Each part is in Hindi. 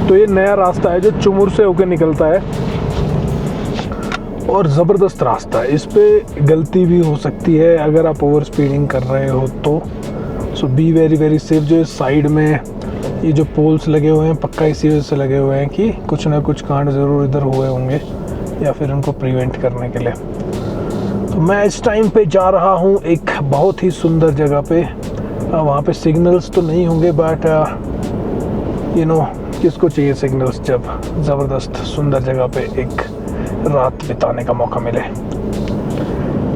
तो ये नया रास्ता है जो चुमुर से होकर निकलता है और ज़बरदस्त रास्ता है। इस पे गलती भी हो सकती है अगर आप ओवर स्पीडिंग कर रहे हो तो। सो बी वेरी वेरी सेफ। जो इस साइड में ये जो पोल्स लगे हुए हैं पक्का इसी वजह से लगे हुए हैं कि कुछ ना कुछ कांड ज़रूर इधर हुए होंगे या फिर उनको प्रिवेंट करने के लिए। तो मैं इस टाइम पे जा रहा हूँ एक बहुत ही सुंदर जगह पे। वहाँ पे सिग्नल्स तो नहीं होंगे बट यू नो किसको चाहिए सिग्नल्स जब ज़बरदस्त सुंदर जगह पे एक रात बिताने का मौका मिले।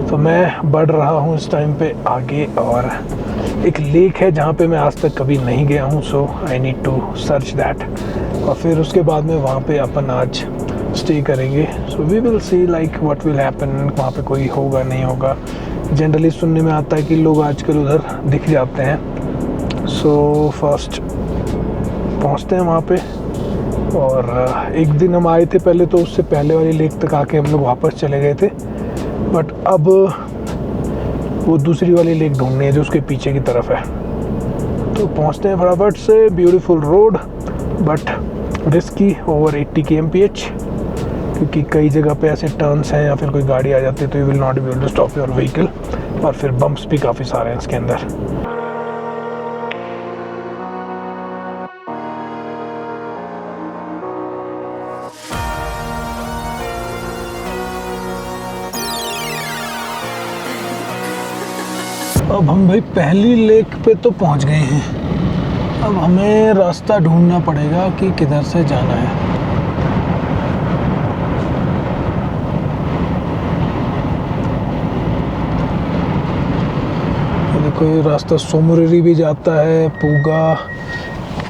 तो मैं बढ़ रहा हूँ इस टाइम पे आगे और एक लेक है जहाँ पे मैं आज तक कभी नहीं गया हूँ। So I need to search that और फिर उसके बाद में वहाँ पे अपन आज स्टे करेंगे। So we will see like what will happen. वहाँ पे कोई होगा नहीं होगा। जनरली सुनने में आता है कि लोग आजकल उधर दिख जाते हैं। सो फर्स्ट पहुँचते हैं वहाँ पे। और एक दिन हम आए थे पहले तो उससे पहले वाली लेक तक आके हम लोग वापस चले गए थे बट अब वो दूसरी वाली लेक ढूंढनी है जो उसके पीछे की तरफ है। तो पहुँचते हैं फटाफट से। Beautiful road but risky over 80 kmph क्योंकि कई जगह पे ऐसे टर्न्स हैं या फिर कोई गाड़ी आ जाती है तो you will not be able to stop your vehicle और फिर बम्प्स भी काफ़ी सारे हैं इसके अंदर। अब हम भाई पहली लेक पे तो पहुंच गए हैं। अब हमें रास्ता ढूंढना पड़ेगा कि किधर से जाना है। देखो ये रास्ता सोमुरेरी भी जाता है, पूगा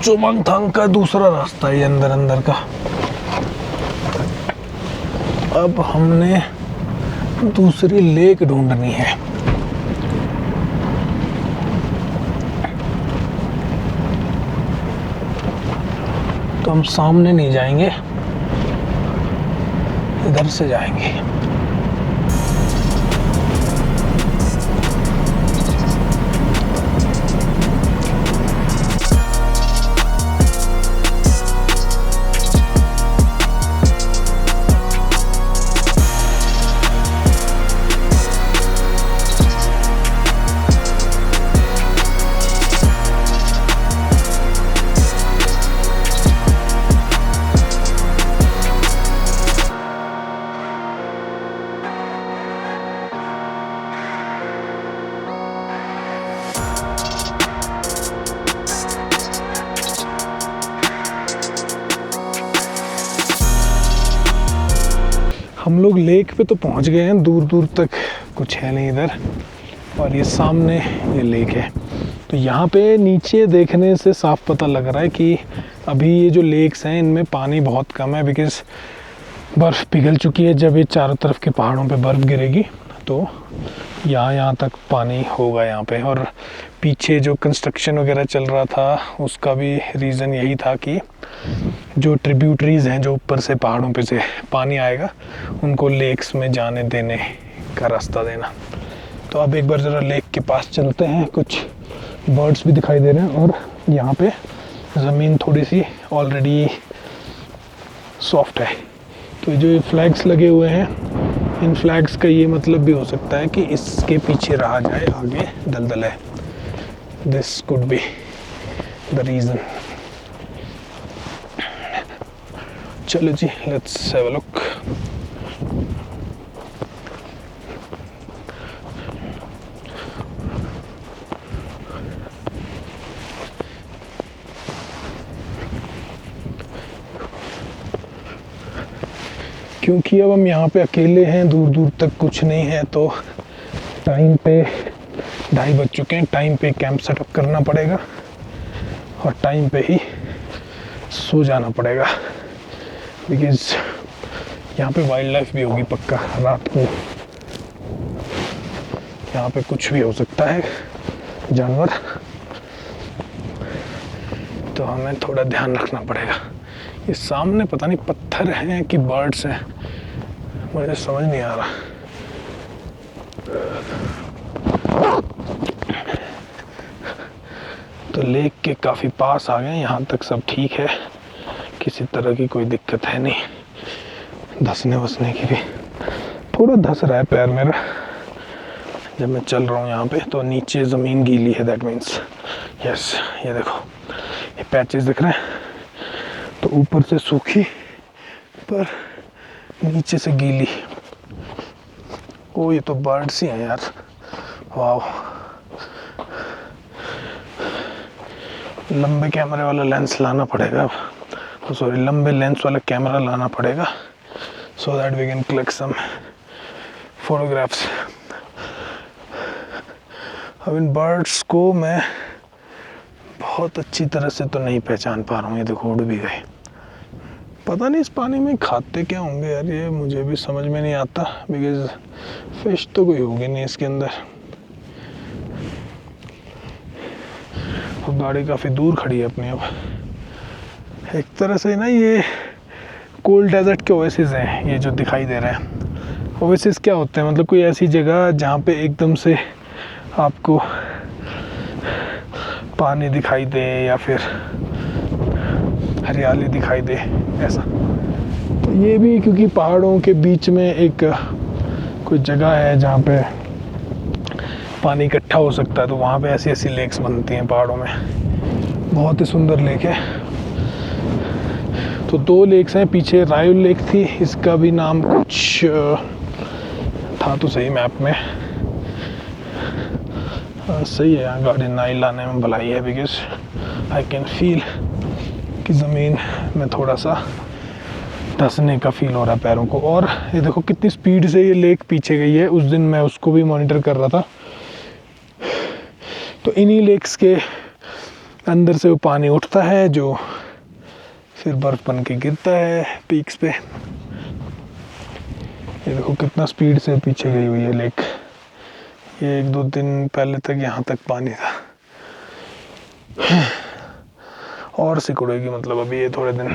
चुमंगथांग का दूसरा रास्ता है अंदर अंदर का। अब हमने दूसरी लेक ढूंढनी है। तो हम सामने नहीं जाएंगे, इधर से जाएंगे। हम लोग लेक पे तो पहुंच गए हैं, दूर दूर तक कुछ है नहीं इधर और ये सामने ये लेक है। तो यहाँ पे नीचे देखने से साफ पता लग रहा है कि अभी ये जो लेक्स हैं इनमें पानी बहुत कम है बिकॉज़ बर्फ़ पिघल चुकी है। जब ये चारों तरफ के पहाड़ों पे बर्फ़ गिरेगी तो यहाँ तक पानी होगा यहाँ पे। और पीछे जो कंस्ट्रक्शन वगैरह चल रहा था उसका भी रीज़न यही था कि जो ट्रिब्यूटरीज़ हैं जो ऊपर से पहाड़ों पे से पानी आएगा उनको लेक्स में जाने देने का रास्ता देना। तो अब एक बार ज़रा लेक के पास चलते हैं। कुछ बर्ड्स भी दिखाई दे रहे हैं और यहाँ पे ज़मीन थोड़ी सी ऑलरेडी सॉफ्ट है। तो जो ये फ्लैग्स लगे हुए हैं इन फ्लैग्स का ये मतलब भी हो सकता है कि इसके पीछे रहा जाए, आगे दलदल है। This could be the reason. चलो जी, लेट्स हैव अ लुक। क्योंकि अब हम यहाँ पे अकेले हैं, दूर दूर तक कुछ नहीं है, तो टाइम पे 2:30 बज चुके हैं। टाइम पे कैंप सेटअप करना पड़ेगा और टाइम पे ही सो जाना पड़ेगा बिकॉज़ यहाँ पे वाइल्ड लाइफ भी होगी पक्का रात को। यहाँ पे कुछ भी हो सकता है जानवर, तो हमें थोड़ा ध्यान रखना पड़ेगा। ये सामने पता नहीं पत्थर हैं कि बर्ड्स हैं, मुझे समझ नहीं आ रहा। तो लेक के काफ़ी पास आ गए, यहाँ तक सब ठीक है किसी तरह की कोई दिक्कत है नहीं, धंसने वसने की भी। थोड़ा धंस रहा है पैर मेरा जब मैं चल रहा हूँ यहाँ पे, तो नीचे ज़मीन गीली है, दैट मीन्स यस। ये देखो ये पैचेस दिख रहे हैं, तो ऊपर से सूखी पर नीचे से गीली। ओ ये तो बर्ड्स ही हैं यार, वाह। लंबे कैमरे वाला लेंस लाना पड़ेगा, सॉरी लंबे लेंस वाला कैमरा लाना पड़ेगा, so that we can click some photographs. अब इन बर्ड्स को मैं बहुत अच्छी तरह से तो नहीं पहचान पा रहा हूँ। ये देखो उड़ भी गए। पता नहीं इस पानी में खाते क्या होंगे यार, ये मुझे भी समझ में नहीं आता, बिकॉज फिश तो कोई होगी नहीं इसके अंदर। तो गाड़ी काफ़ी दूर खड़ी है अपनी। अब एक तरह से ना ये कोल्ड डेजर्ट के ओएसिस हैं ये जो दिखाई दे रहे हैं। ओएसिस क्या होते हैं, मतलब कोई ऐसी जगह जहाँ पे एकदम से आपको पानी दिखाई दे या फिर हरियाली दिखाई दे, ऐसा। तो ये भी क्योंकि पहाड़ों के बीच में एक कोई जगह है जहाँ पे पानी इकट्ठा हो सकता है, तो वहाँ पे ऐसी ऐसी लेक्स बनती हैं पहाड़ों में। बहुत ही सुंदर लेक है। तो 2 लेक्स हैं, पीछे रायुल लेक थी, इसका भी नाम कुछ था तो सही मैप में। सही है, यहाँ गाड़ी ना लाने में भलाई है, बिकॉज आई कैन फील कि ज़मीन में थोड़ा सा धंसने का फील हो रहा है पैरों को। और ये देखो कितनी स्पीड से ये लेक पीछे गई है। उस दिन मैं उसको भी मॉनिटर कर रहा था, तो इन्हीं लेक्स के अंदर से वो पानी उठता है जो फिर बर्फ़ बन के गिरता है पीक्स पे। ये देखो कितना स्पीड से पीछे गई हुई है लेक। ये 1-2 दिन पहले तक यहाँ तक पानी था, और सिकुड़ेगी मतलब अभी ये थोड़े दिन,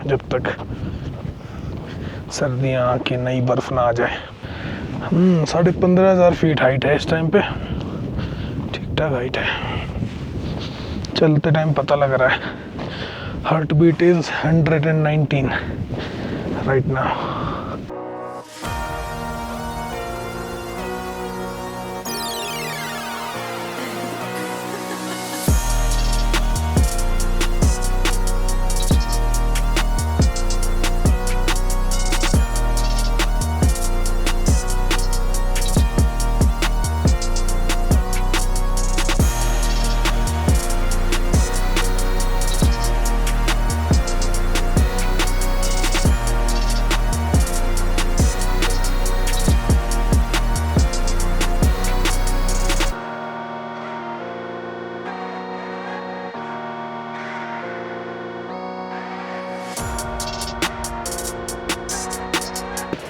जब तक सर्दियाँ की नई बर्फ़ ना आ जाए। 15,500 फीट हाइट है इस टाइम पे, ठीक ठाक हाइट है। चलते टाइम पता लग रहा है heart beat is 119 right now.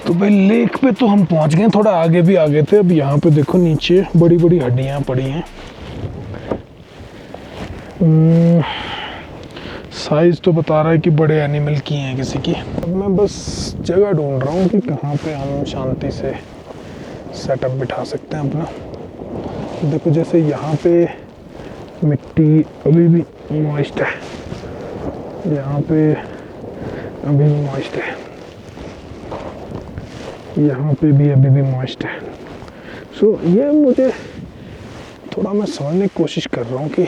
तो भाई लेक पे तो हम पहुंच गए, थोड़ा आगे भी आ गए थे। अब यहाँ पे देखो नीचे बड़ी बड़ी हड्डियाँ पड़ी हैं। साइज तो बता रहा है कि बड़े एनिमल की हैं किसी की। अब मैं बस जगह ढूंढ रहा हूँ कि कहाँ पे हम शांति से सेटअप बिठा सकते हैं अपना। देखो जैसे यहाँ पे मिट्टी अभी भी मॉइस्ट है, यहाँ पे अभी भी मॉइस्ट है, यहाँ पे भी अभी भी मॉइस्ट है। सो ये मुझे थोड़ा, मैं समझने की कोशिश कर रहा हूँ कि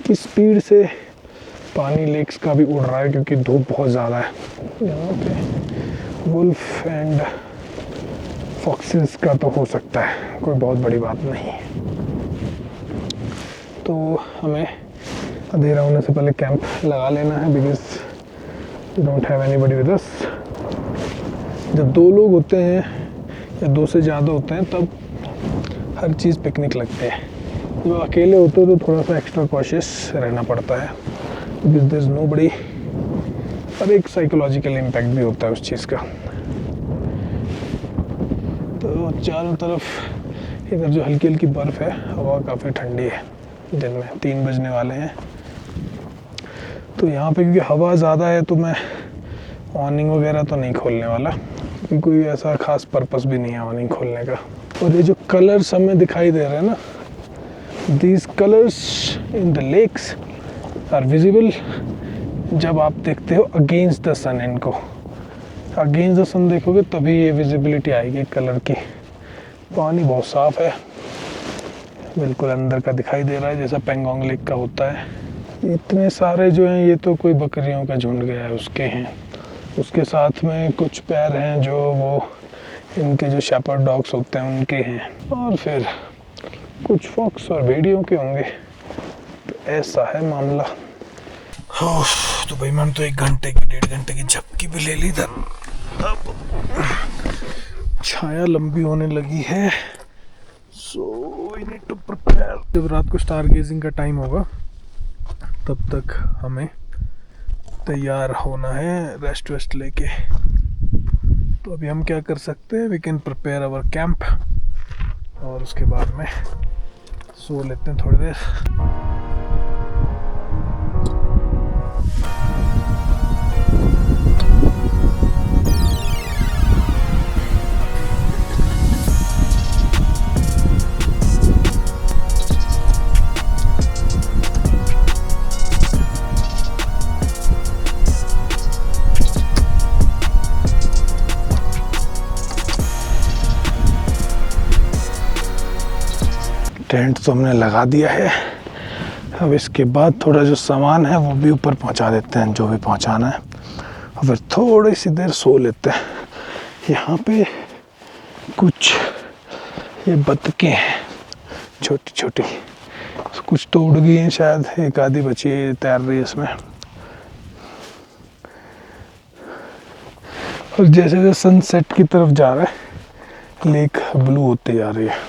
किस स्पीड से पानी लेक्स का भी उड़ रहा है, क्योंकि धूप बहुत ज़्यादा है। यहाँ पे वुल्फ एंड फॉक्सेस का तो हो सकता है, कोई बहुत बड़ी बात नहीं। तो हमें अंधेरा होने से पहले कैंप लगा लेना है, because we don't have anybody with us. जब 2 लोग होते हैं या 2 से ज़्यादा होते हैं तब हर चीज़ पिकनिक लगते हैं। जब अकेले होते हो तो थोड़ा सा एक्स्ट्रा कॉशियस रहना पड़ता है, बिकॉज देयर इज़ नोबडी। और एक साइकोलॉजिकल इम्पैक्ट भी होता है उस चीज़ का। तो चारों तरफ इधर जो हल्की हल्की बर्फ़ है, हवा काफ़ी ठंडी है। दिन में 3 बजने वाले हैं, तो यहाँ पे क्योंकि हवा ज़्यादा है तो मैं ऑनिंग वगैरह तो नहीं खोलने वाला, क्योंकि कोई ऐसा ख़ास पर्पस भी नहीं है ऑनिंग खोलने का। और ये जो कलर्स हमें दिखाई दे रहे हैं ना, these colours in the lakes are visible जब आप देखते हो अगेंस्ट द सन, इनको अगेंस्ट द सन देखोगे तभी ये विजिबिलिटी आएगी कलर की। पानी बहुत साफ है, बिल्कुल अंदर का दिखाई दे रहा है जैसा पेंगोंग लेक का होता है। इतने सारे जो हैं ये तो कोई बकरियों का झुंड गया है उसके हैं। उसके साथ में कुछ पैर हैं जो वो इनके जो शेपर्ड डॉग्स होते हैं उनके हैं, और फिर कुछ फॉक्स और भेड़ियों के होंगे। तो ऐसा है मामला। तो भाई मैंने तो 1 घंटे की 1.5 घंटे की झपकी भी ले ली था। अब छाया लंबी होने लगी है, so we need to prepare. जब रात को स्टार गेजिंग का टाइम होगा तब तक हमें तैयार होना है रेस्ट वेस्ट लेके। तो अभी हम क्या कर सकते हैं, we can prepare our camp और उसके बाद में सो लेते हैं थोड़ी देर। टेंट तो हमने लगा दिया है। अब इसके बाद थोड़ा जो सामान है वो भी ऊपर पहुंचा देते हैं, जो भी पहुंचाना है, और फिर थोड़ी सी देर सो लेते हैं। यहाँ पे कुछ ये बतखें हैं छोटी छोटी, कुछ तो उड़ गई हैं शायद, एक आधी बची है तैर रही है इसमें। और जैसे जैसे सनसेट की तरफ जा रहा है लेक ब्लू होते जा रही है।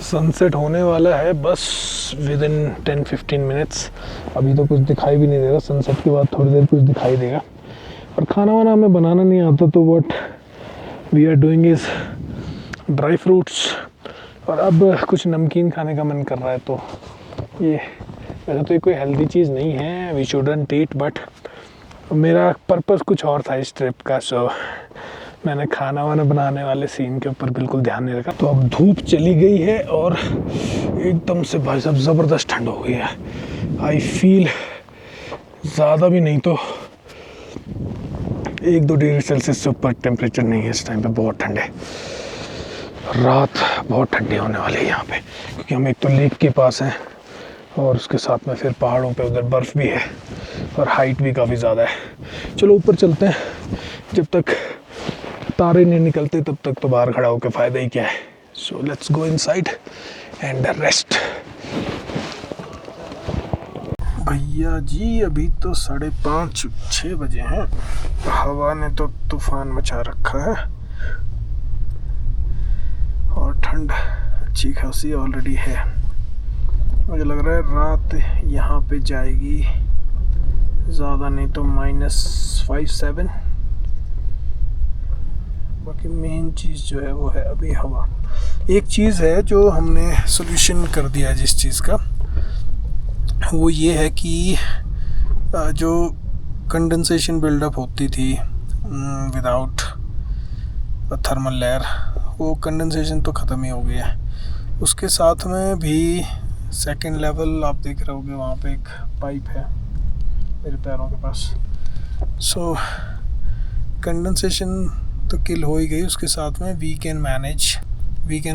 सनसेट होने वाला है बस विद इन 10-15 मिनट्स। अभी तो कुछ दिखाई भी नहीं देगा, सनसेट के बाद थोड़ी देर कुछ दिखाई देगा। और खाना वाना हमें बनाना नहीं आता, तो what we are doing is dry fruits. और अब कुछ नमकीन खाने का मन कर रहा है, तो ये वैसे तो ये कोई हेल्दी चीज़ नहीं है, वी शुडंट ईट, बट मेरा पर्पस कुछ और था इस ट्रिप का। सो मैंने खाना वाना बनाने वाले सीन के ऊपर बिल्कुल ध्यान नहीं रखा। तो अब धूप चली गई है और एकदम से भाई साहब ज़बरदस्त ठंड हो गई है। आई फील ज़्यादा भी नहीं तो 1-2 डिग्री सेल्सियस से ऊपर टेम्परेचर नहीं है इस टाइम पे। बहुत ठंड है, रात बहुत ठंडी होने वाली है यहाँ पे, क्योंकि हम एक तो लेक के पास हैं और उसके साथ में फिर पहाड़ों पे उधर बर्फ़ भी है और हाइट भी काफ़ी ज़्यादा है। चलो ऊपर चलते हैं, जब तक तारे नहीं निकलते तब तक तो बाहर खड़ा होकर फ़ायदा ही क्या है। So let's go inside and rest. भैया जी अभी तो 5:30-6 बजे हैं। हवा ने तो तूफान मचा रखा है और ठंड अच्छी खासी ऑलरेडी है। मुझे लग रहा है रात यहाँ पे जाएगी ज़्यादा नहीं तो -5-7। बाकी मेन चीज़ जो है वो है अभी हवा। एक चीज़ है जो हमने सोल्यूशन कर दिया है जिस चीज़ का, वो ये है कि जो कंडेंसेशन बिल्डअप होती थी विदाउट थर्मल लेयर, वो कंडेंसेशन तो ख़त्म ही हो गया है। उसके साथ में भी सेकंड लेवल आप देख रहे होगे, वहाँ पे एक पाइप है मेरे पैरों के पास। सो कंडेंसेशन तो किल हो ही गई, उसके साथ में वी कैन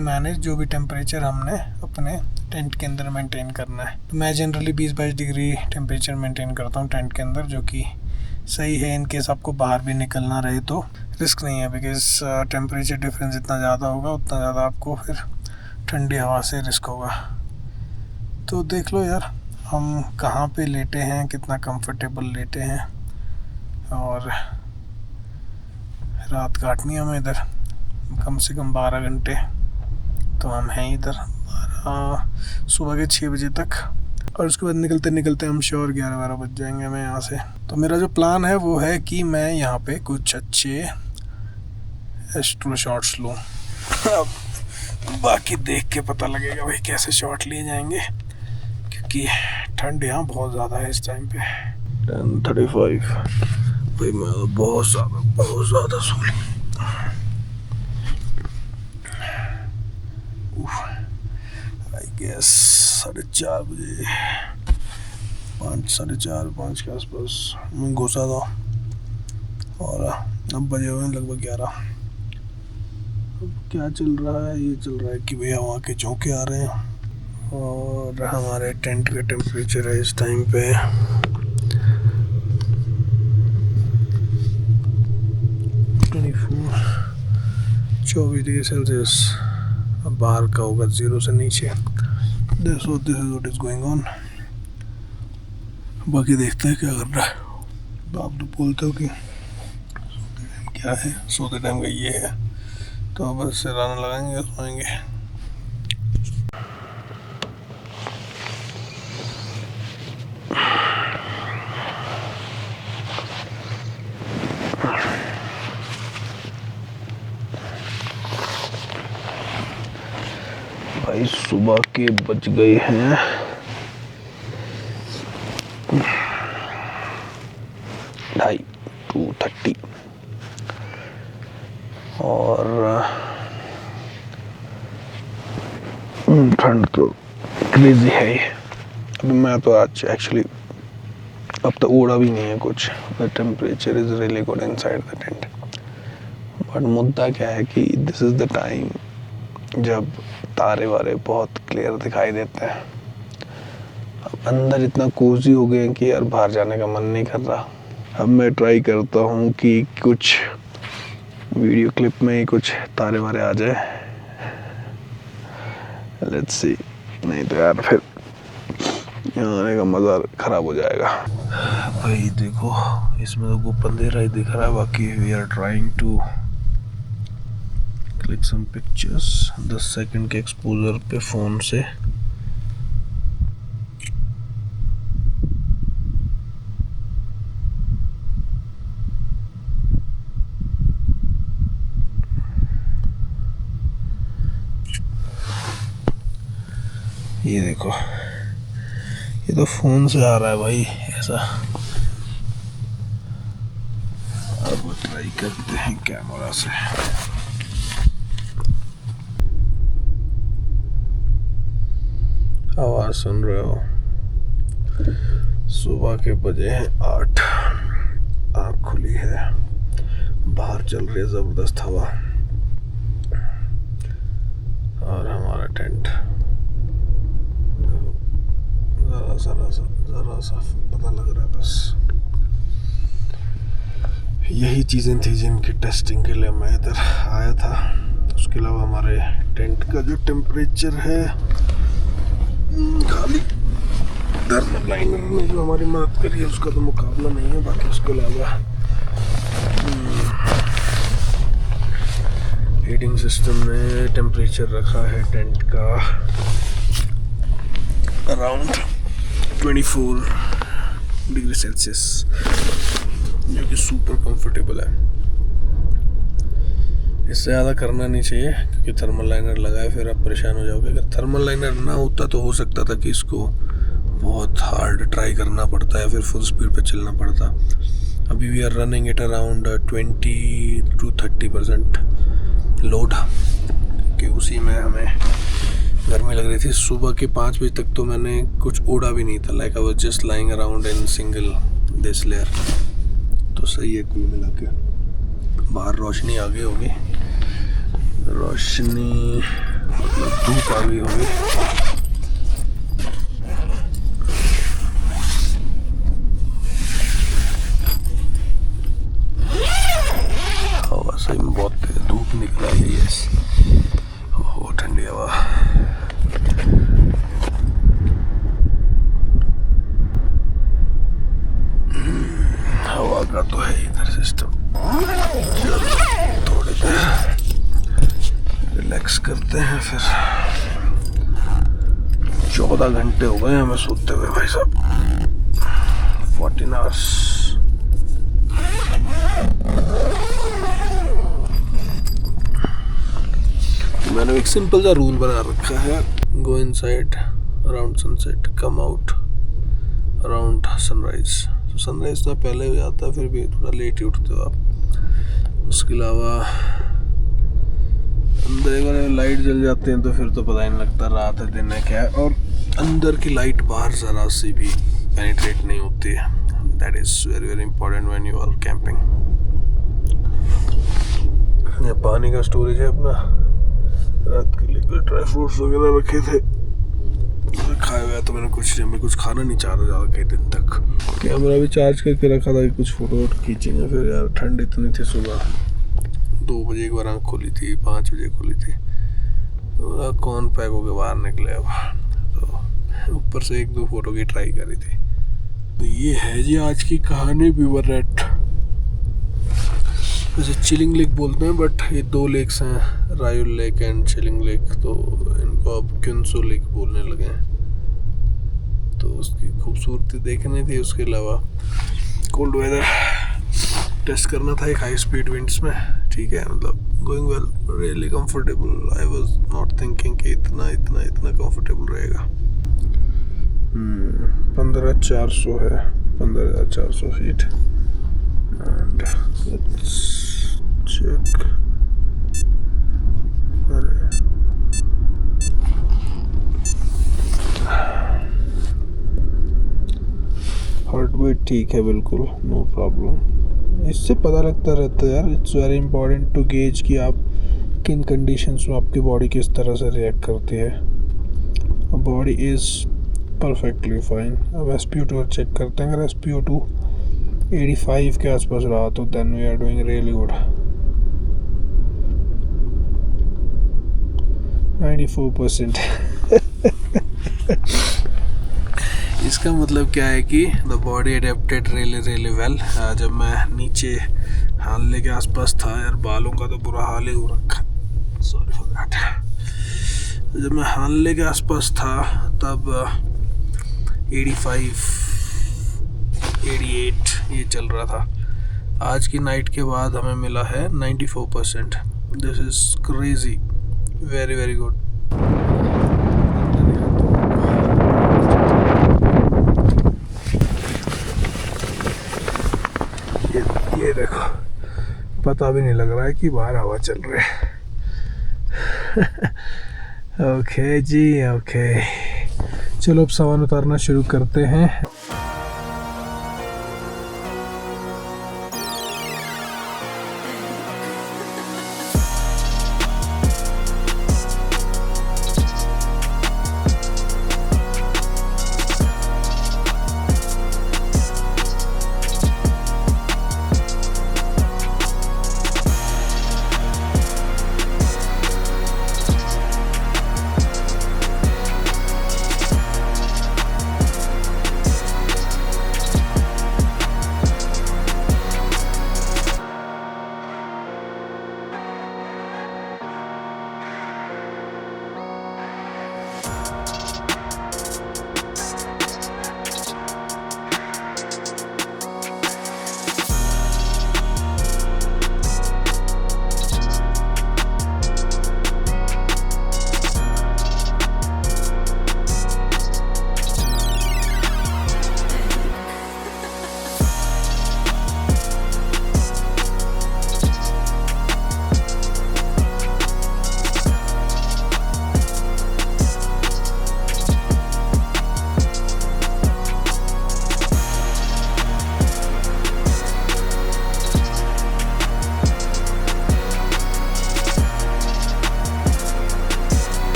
मैनेज जो भी टेम्परेचर हमने अपने टेंट के अंदर मेंटेन करना है। तो मैं जनरली 20-22 डिग्री टेम्परेचर मेंटेन करता हूँ टेंट के अंदर, जो कि सही है। इन केस आपको बाहर भी निकलना रहे तो रिस्क नहीं है, बिकॉज टेम्परेचर डिफरेंस जितना ज़्यादा होगा उतना ज़्यादा आपको फिर ठंडी हवा से रिस्क होगा। तो देख लो यार हम कहाँ पे लेटे हैं, कितना कंफर्टेबल लेटे हैं, और रात काटनी है हमें इधर कम से कम 12 घंटे। तो हम हैं इधर 12 सुबह के 6 बजे तक, और उसके बाद निकलते निकलते हम श्योर 11-12 बज जाएंगे हमें यहाँ से। तो मेरा जो प्लान है वो है कि मैं यहाँ पे कुछ अच्छे एस्ट्रो शॉट्स लूँ। अब बाकी देख के पता लगेगा भाई कैसे शॉट लिए जाएंगे, क्योंकि ठंड यहाँ बहुत ज़्यादा है इस टाइम पे। 10:35 भाई, मैं बहुत ज़्यादा सोल आई गेस 4:30 बजे, 4:30-5 के आसपास मैं घुसा था, और अब बजे हुए लगभग 11। अब क्या चल रहा है, ये चल रहा है कि भैया वहाँ के झोंके आ रहे हैं, और हमारे टेंट का टेम्परेचर है इस टाइम पे 24 डिग्री सेल्सियस। अब बाहर का होगा 0 से नीचे। This is what is going on. बाकी देखते हैं क्या कर रहा है। तो आप तो बोलते हो कि सोते टाइम क्या है, सोते टाइम का ये है, तो अब बस सिराना लगाएंगे और सोएंगे। भाई सुबह के बज गए हैं 2:30 और ठंड तो क्रेजी है। अभी मैं तो आज एक्चुअली अब तो ओढ़ा भी नहीं है कुछ। The temperature is really good inside the tent, but मुद्दा क्या है कि दिस इज द टाइम जब तारे वारे बहुत क्लियर दिखाई देते हैं। अब अंदर इतना कोजी हो गए कि यार बाहर जाने का मन नहीं कर रहा। अब मैं ट्राई करता हूँ कि कुछ वीडियो क्लिप में ही कुछ तारे वारे आ जाए। लेट्स सी, नहीं तो यार फिर यहाँ आने का मज़ा ख़राब हो जाएगा। भाई देखो, इसमें तो कुछ अंधेरा ही दिख रहा है, बाकी we are trying to click some pictures 10 second के एक्सपोजर पे फ़ोन से। ये देखो, ये तो फ़ोन से आ रहा है भाई ऐसा। अब ट्राई करते हैं कैमरा से। आवाज़ सुन रहे हो? सुबह के बजे हैं 8, आँख खुली है, बाहर चल रही है ज़बरदस्त हवा, और हमारा टेंट ज़रा सा पता लग रहा है। बस यही चीज़ें थी जिनकी टेस्टिंग के लिए मैं इधर आया था। उसके अलावा हमारे टेंट का जो टेम्परेचर है, खाली थर्मल लाइनर ने जो हमारी मदद करी है उसका तो मुकाबला नहीं है। बाकी उसके अलावा हीटिंग सिस्टम ने टेम्परेचर रखा है टेंट का अराउंड 24 डिग्री सेल्सियस, जो कि सुपर कंफर्टेबल है। इससे ज़्यादा करना नहीं चाहिए, क्योंकि थर्मल लाइनर लगाए फिर आप परेशान हो जाओगे। अगर थर्मल लाइनर ना होता तो हो सकता था कि इसको बहुत हार्ड ट्राई करना पड़ता है, फिर फुल स्पीड पे चलना पड़ता। अभी we are running it around 20 to 30% load, कि उसी में हमें गर्मी लग रही थी। सुबह के 5 बजे तक तो मैंने कुछ ओढ़ा भी नहीं था, like I was just lying around in single this layer. तो सही है कुल मिला के। बाहर रोशनी आ गई होगी, रोशनी मतलब धूप आ गई होगी। हवा सही में बहुत तेज धूप निकला है। यस, ओह ठंडी हवा। हवा का तो है इधर सिस्टम। थोड़ी देर रिलैक्स करते हैं, फिर 14 घंटे हो गए हमें सोते हुए भाई साहब, 14 आवर्स। मैंने एक सिंपल सा रूल बना रखा है, go inside around sunset, come out around sunrise. Sunrise तो पहले हो जाता है, फिर भी थोड़ा लेट ही उठते हो आप। उसके अलावा अंदर एक बार लाइट जल जाते हैं तो फिर तो पता ही नहीं लगता रात है दिन है क्या है, और अंदर की लाइट बाहर ज़रा सी भी पेनिट्रेट नहीं होती है। That is very very important when you are camping. ये पानी का स्टोरेज है अपना, रात के लिए ड्राई फ्रूट्स वगैरह रखे थे, खाया हुआ तो मैं कुछ खाना नहीं चाह रहा ज़्यादा कई दिन तक। कैमरा भी चार्ज करके रखा था कि कुछ फ़ोटो वोटो खींचेंगे। फिर यार ठंड इतनी थी, सुबह 2 बजे एक बार आँख खोली थी, 5 बजे खोली थी, तो कौन पैक होके बाहर निकले। अब तो ऊपर से 1-2 फ़ोटो की ट्राई करी थी। तो ये है जी आज की कहानी बीवर रेट। वैसे चिलिंग लेक बोलते हैं, बट ये 2 लेक्स हैं, रायुल लेक एंड चिलिंग लेक, तो इनको अब क्युनसो लेक बोलने लगे हैं। तो उसकी खूबसूरती देखनी थी, उसके अलावा कोल्ड वेदर टेस्ट करना था एक हाई स्पीड विंड्स में। ठीक है, मतलब going well, really comfortable. I was not thinking कि इतना कंफर्टेबल रहेगा। 15,400 है, 15,400 feet. And let's check. Heart beat ठीक है बिल्कुल, नो प्रॉब्लम। इससे पता लगता रहता है यार, it's very important to gauge कि आप किन कंडीशंस में आपकी बॉडी किस तरह से रिएक्ट करती है। Body is perfectly fine. अब SpO2 चेक करते हैं। अगर SpO2 85 के आसपास रहा तो then we are doing really good. 94%। इसका मतलब क्या है कि the body adapted really well. जब मैं नीचे हानले के आसपास था, यार बालों का तो बुरा हाल ही हो रखा, सॉरी फॉर दैट। जब मैं हानले के आसपास था तब 85, 88 ये चल रहा था। आज की नाइट के बाद हमें मिला है 94%। This is crazy, very very good. ये देखो, पता भी नहीं लग रहा है कि बाहर हवा चल रही है। ओके जी, ओके, चलो अब सामान उतारना शुरू करते हैं।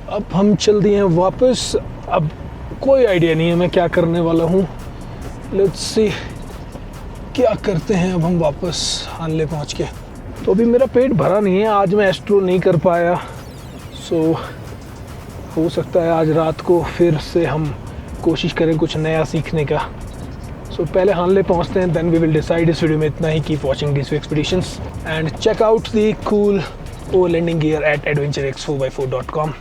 अब हम चल दिए हैं वापस। अब कोई आइडिया नहीं है मैं क्या करने वाला हूँ। लेट्स सी क्या करते हैं अब हम वापस हानले पहुँच के। तो अभी मेरा पेट भरा नहीं है, आज मैं एस्ट्रो नहीं कर पाया। सो हो सकता है आज रात को फिर से हम कोशिश करें कुछ नया सीखने का। सो पहले हानले पहुंचते हैं, देन वी विल डिसाइड। इस वीडियो में इतना ही। कीप वॉचिंग डीसू expeditions and check out the cool O landing gear at adventurex4x4.com।